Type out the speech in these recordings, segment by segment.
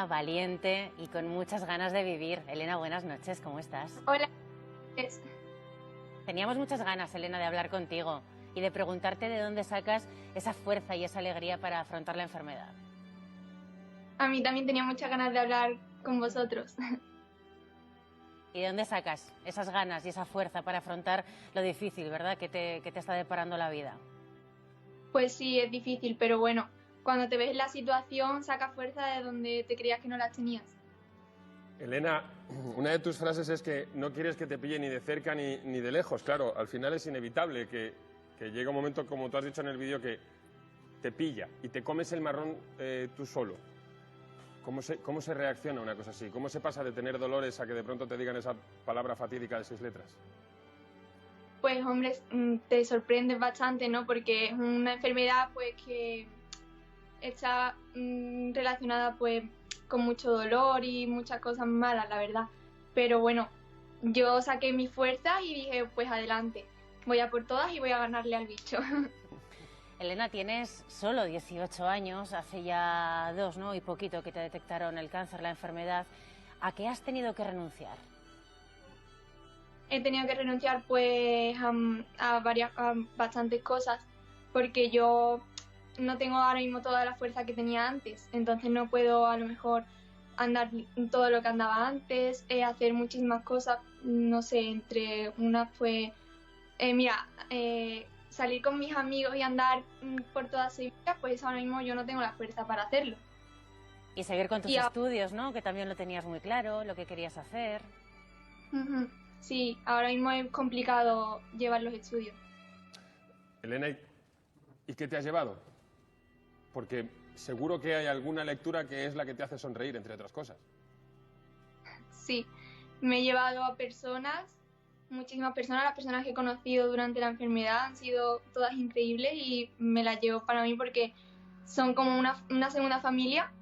Valiente y con muchas ganas de vivir. Elena, buenas noches, ¿cómo estás? Hola. Teníamos muchas ganas, Elena, de hablar contigo y de preguntarte de dónde sacas esa fuerza y esa alegría para afrontar la enfermedad. A mí también tenía muchas ganas de hablar con vosotros. ¿Y de dónde sacas esas ganas y esa fuerza para afrontar lo difícil, verdad, que te está deparando la vida? Pues sí, es difícil, pero bueno, cuando te ves en la situación, sacas fuerza de donde te creías que no las tenías. Elena, una de tus frases es que no quieres que te pille ni de cerca ni de lejos. Claro, al final es inevitable que llegue un momento, como tú has dicho en el vídeo, que te pilla y te comes el marrón tú solo. ¿Cómo se reacciona a una cosa así? ¿Cómo se pasa de tener dolores a que de pronto te digan esa palabra fatídica de 6 letras? Pues hombre, te sorprendes bastante, ¿no? Porque es una enfermedad pues que está relacionada pues con mucho dolor y muchas cosas malas, la verdad. Pero bueno, yo saqué mi fuerza y dije, pues adelante, voy a por todas y voy a ganarle al bicho. Elena, tienes solo 18 años, hace ya 2, ¿no? Y poquito que te detectaron el cáncer, la enfermedad. ¿A qué has tenido que renunciar? He tenido que renunciar pues a bastantes cosas, porque yo no tengo ahora mismo toda la fuerza que tenía antes, entonces no puedo a lo mejor andar todo lo que andaba antes, hacer muchísimas cosas, no sé, entre unas pues, salir con mis amigos y andar por toda Sevilla, pues ahora mismo yo no tengo la fuerza para hacerlo. Y seguir con tus estudios, ¿no? Que también lo tenías muy claro, lo que querías hacer. Sí, ahora mismo es complicado llevar los estudios. Elena, ¿y qué te has llevado? Porque seguro que hay alguna lectura que es la que te hace sonreír, entre otras cosas. Sí, me he llevado a personas, muchísimas personas, las personas que he conocido durante la enfermedad han sido todas increíbles y me las llevo para mí porque son como una segunda familia.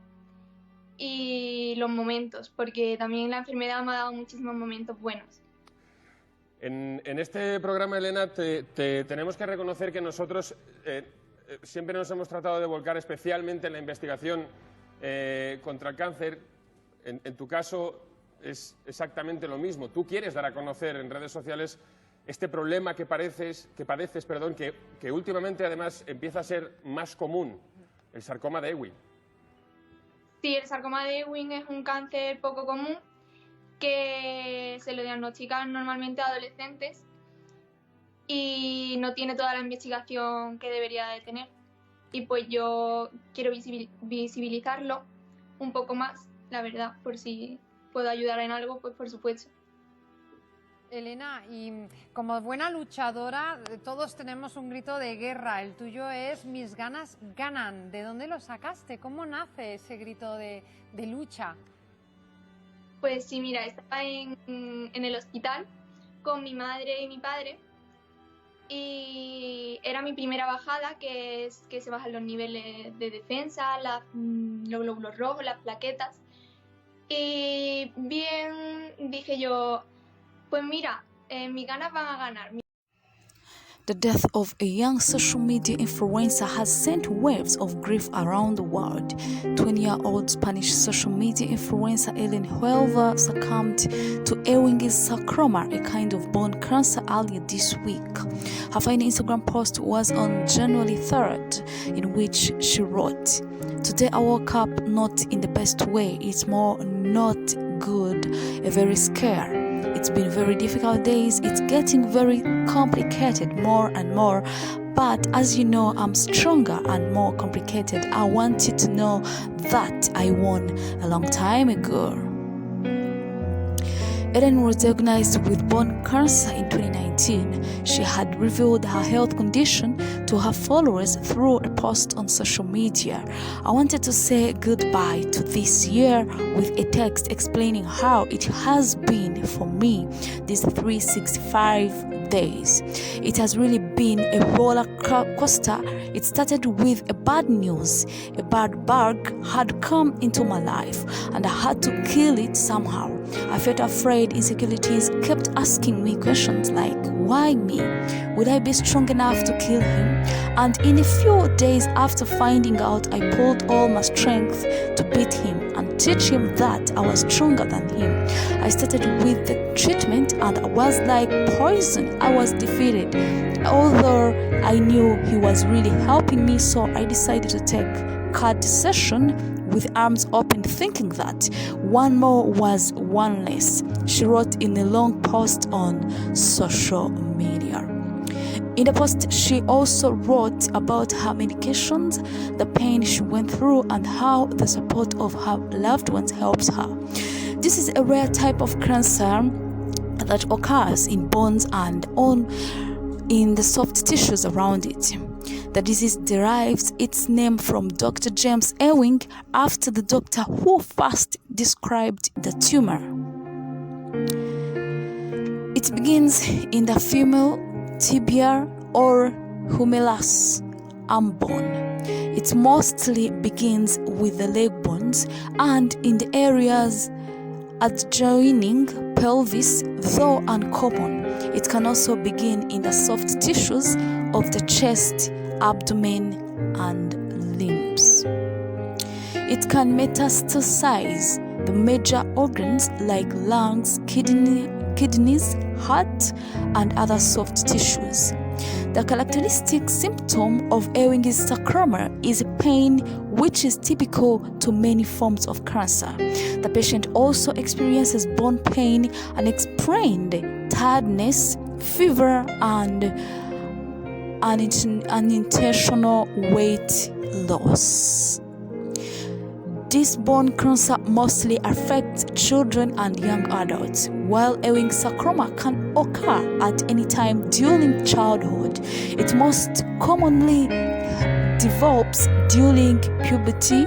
Y los momentos, porque también la enfermedad me ha dado muchísimos momentos buenos. En este programa, Elena, te tenemos que reconocer que nosotros siempre nos hemos tratado de volcar especialmente en la investigación contra el cáncer. En tu caso es exactamente lo mismo. Tú quieres dar a conocer en redes sociales este problema que padeces, que últimamente además empieza a ser más común, el sarcoma de Ewing. Sí, el sarcoma de Ewing es un cáncer poco común que se lo diagnostican normalmente a adolescentes y no tiene toda la investigación que debería de tener. Y pues yo quiero visibilizarlo un poco más, la verdad, por si puedo ayudar en algo, pues por supuesto. Elena, y como buena luchadora, todos tenemos un grito de guerra. El tuyo es "mis ganas ganan". ¿De dónde lo sacaste? ¿Cómo nace ese grito de lucha? Pues sí, mira, estaba en el hospital con mi madre y mi padre y era mi primera bajada, que es que se bajan los niveles de defensa, los glóbulos rojos, las plaquetas. Y bien, dije yo, pues mira, mis ganas van a ganar. The death of a young social media influencer has sent waves of grief around the world. 20-year-old Spanish social media influencer Elena Huelva succumbed to Ewing's sarcoma, a kind of bone cancer, earlier this week. Her final Instagram post was on January 3rd, in which she wrote, "Today I woke up not in the best way. It's more not good, a very scare. It's been very difficult days. It's getting very complicated more and more. But as you know, I'm stronger and more complicated. I want you to know that I won a long time ago." Elena was diagnosed with bone cancer in 2019. She had revealed her health condition to her followers through a post on social media. "I wanted to say goodbye to this year with a text explaining how it has been for me these 365 days. It has really been a roller coaster. It started with a bad news. A bad bug had come into my life and I had to kill it somehow. I felt afraid. Insecurities kept asking me questions like, why me? Would I be strong enough to kill him? And in a few days after finding out, I pulled all my strength to beat him and teach him that I was stronger than him. I started with the treatment and I was like poison. I was defeated. Although I knew he was really helping me, so I decided to take card session with arms open, thinking that one more was one less, she wrote in a long post on social media. In the post, she also wrote about her medications, the pain she went through, and how the support of her loved ones helps her. This is a rare type of cancer that occurs in bones and in the soft tissues around it. The disease derives its name from Dr. James Ewing, after the doctor who first described the tumor. It begins in the female tibia or humerus arm bone. It mostly begins with the leg bones and in the areas adjoining pelvis, though uncommon. It can also begin in the soft tissues of the chest, abdomen, and limbs. It can metastasize the major organs like lungs, kidneys, heart, and other soft tissues. The characteristic symptom of Ewing's sarcoma is pain, which is typical to many forms of cancer. The patient also experiences bone pain, unexplained tiredness, fever, and unintentional weight loss. This bone cancer mostly affects children and young adults, while Ewing sarcoma can occur at any time during childhood. It most commonly develops during puberty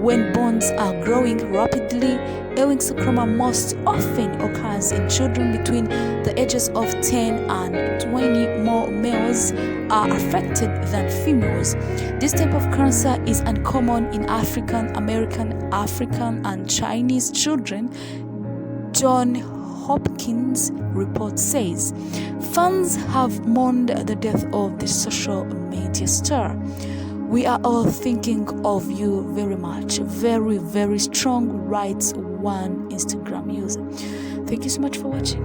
when bones are growing rapidly. Ewing sarcoma most often occurs in children between the ages of 10 and 20. More males are affected than females. This type of cancer is uncommon in African American, and Chinese children, John Hopkins report says. Fans have mourned the death of the social media star. We are all thinking of you very much. Very, very strong, writes one Instagram user. Thank you so much for watching.